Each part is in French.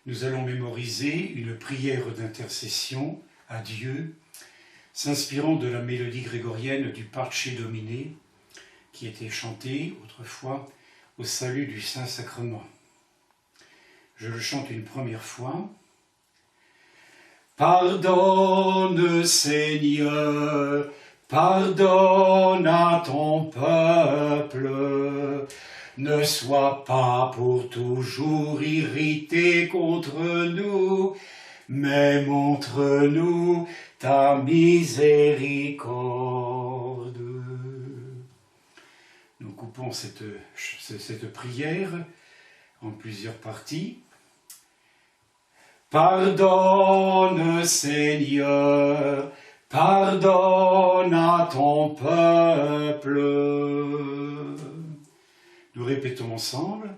nous allons mémoriser une prière d'intercession à Dieu, s'inspirant de la mélodie grégorienne du Parce Domine, qui était chantée autrefois au salut du Saint-Sacrement. Je le chante une première fois. Pardonne, Seigneur, pardonne à ton peuple. Ne sois pas pour toujours irrité contre nous, mais montre-nous ta miséricorde. Nous coupons cette prière en plusieurs parties. Pardonne, Seigneur, pardonne à ton peuple. Nous répétons ensemble.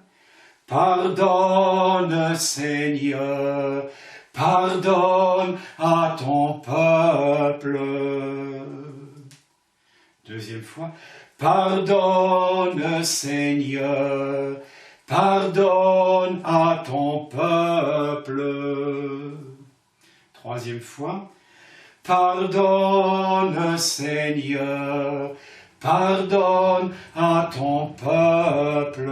Pardonne, Seigneur, pardonne à ton peuple. Deuxième fois. Pardonne, Seigneur, pardonne à ton peuple. Troisième fois. Pardonne, Seigneur, pardonne à ton peuple.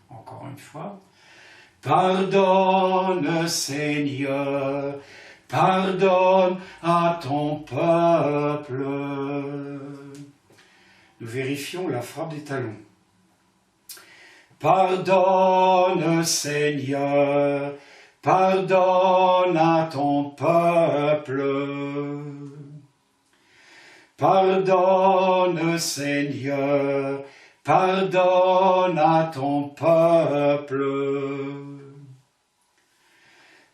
Encore une fois. Pardonne, Seigneur, pardonne à ton peuple. Nous vérifions la frappe des talons. Pardonne, Seigneur, pardonne à ton peuple. Pardonne, Seigneur, pardonne à ton peuple.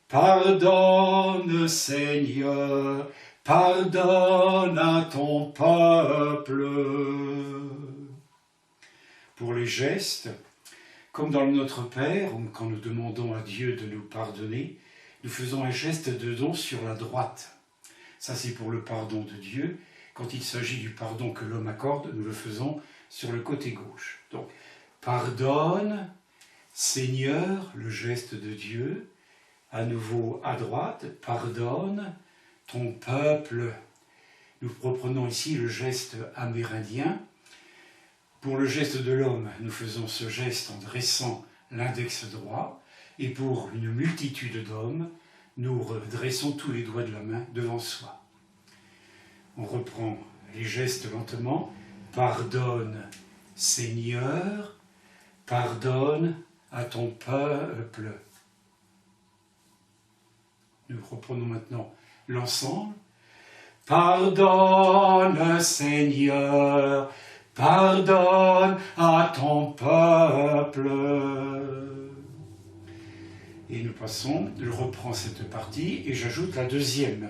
Pardonne, Seigneur, pardonne à ton peuple. Pour les gestes, comme dans le Notre Père, quand nous demandons à Dieu de nous pardonner, nous faisons un geste de don sur la droite. Ça, c'est pour le pardon de Dieu. Quand il s'agit du pardon que l'homme accorde, nous le faisons sur le côté gauche. Donc, pardonne, Seigneur, le geste de Dieu. À nouveau à droite, pardonne ton peuple. Nous reprenons ici le geste amérindien. Pour le geste de l'homme, nous faisons ce geste en dressant l'index droit. Et pour une multitude d'hommes, nous redressons tous les doigts de la main devant soi. On reprend les gestes lentement. Pardonne, Seigneur, pardonne à ton peuple. Nous reprenons maintenant l'ensemble. Pardonne, Seigneur, pardonne à ton peuple. Et nous passons, je reprends cette partie et j'ajoute la deuxième.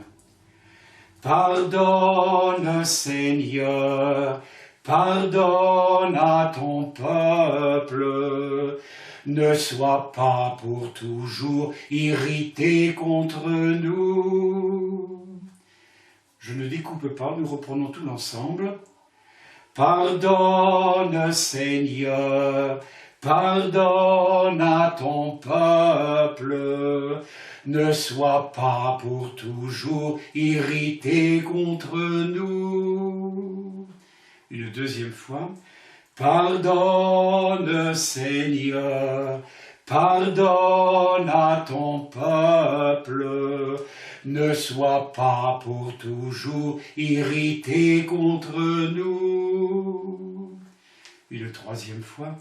Pardonne, Seigneur, pardonne à ton peuple. Ne sois pas pour toujours irrité contre nous. Je ne découpe pas, nous reprenons tout l'ensemble. Pardonne, Seigneur, pardonne à ton peuple. Ne sois pas pour toujours irrité contre nous. Une deuxième fois. Pardonne, Seigneur, pardonne à ton peuple. Ne sois pas pour toujours irrité contre nous. Une troisième fois.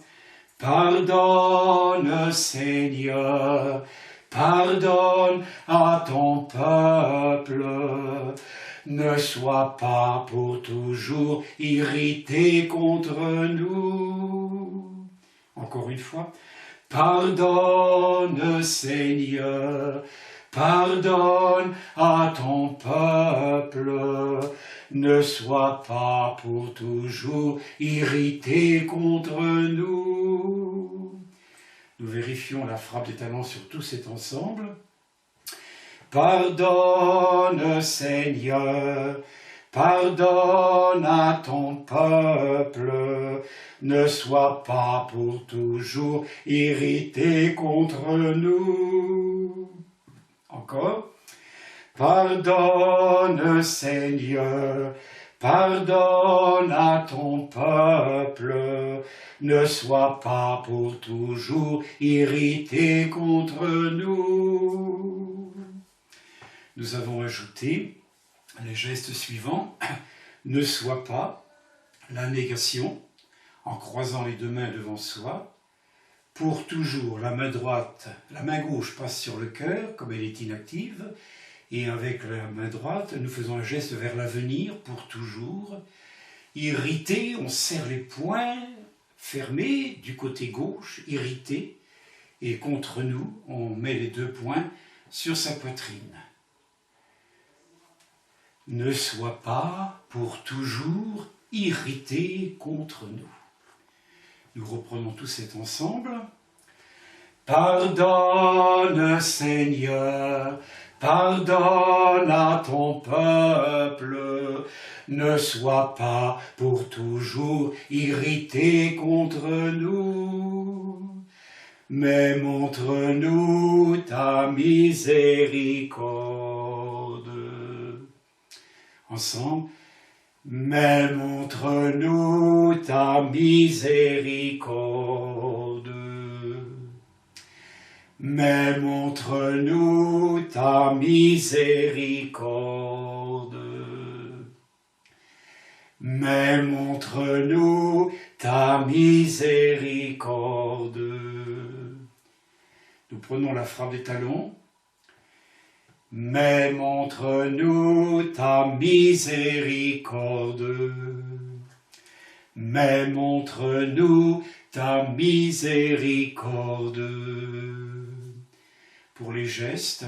Pardonne, Seigneur, pardonne à ton peuple. Ne sois pas pour toujours irrité contre nous. Encore une fois. Pardonne, Seigneur, pardonne à ton peuple. Ne sois pas pour toujours irrité contre nous. Nous vérifions la frappe des talons sur tout cet ensemble. Pardonne, Seigneur, pardonne à ton peuple. ne sois pas pour toujours irrité contre nous. Encore. Pardonne, Seigneur, pardonne à ton peuple, ne sois pas pour toujours irrité contre nous. Nous avons ajouté les gestes suivants. Ne sois pas, la négation, en croisant les deux mains devant soi. Pour toujours, la main gauche passe sur le cœur, comme elle est inactive, et avec la main droite, nous faisons un geste vers l'avenir, pour toujours. Irrité, on serre les poings, fermés, du côté gauche, irrité, et contre nous, on met les deux poings sur sa poitrine. Ne sois pas pour toujours irrité contre nous. Nous reprenons tous cet ensemble. Pardonne, Seigneur, pardonne à ton peuple, ne sois pas pour toujours irrité contre nous, mais montre-nous ta miséricorde. Ensemble. Mais montre-nous ta miséricorde. Mais montre-nous ta miséricorde. Mais montre-nous ta miséricorde. Nous prenons la frappe des talons. Mais montre-nous ta miséricorde. Mais montre-nous ta miséricorde. Pour les gestes,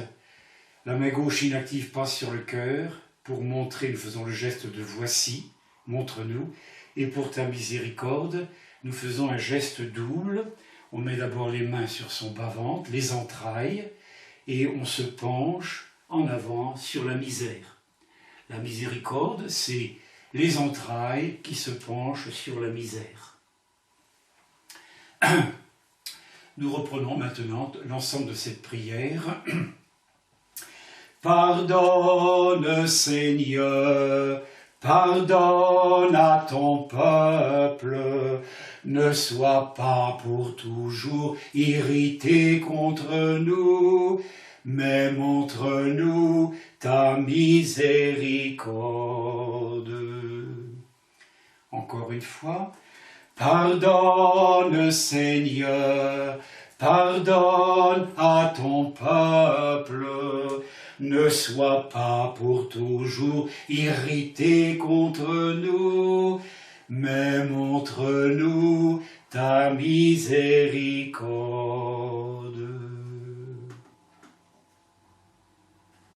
la main gauche inactive passe sur le cœur. Pour montrer, nous faisons le geste de voici, montre-nous. Et pour ta miséricorde, nous faisons un geste double. On met d'abord les mains sur son bas-ventre, les entrailles, et on se penche en avant sur la misère. La miséricorde, c'est les entrailles qui se penchent sur la misère. Nous reprenons maintenant l'ensemble de cette prière. Pardonne, Seigneur, pardonne à ton peuple, ne sois pas pour toujours irrité contre nous, mais montre-nous ta miséricorde. Encore une fois, pardonne, Seigneur, pardonne à ton peuple, ne sois pas pour toujours irrité contre nous, mais montre-nous ta miséricorde.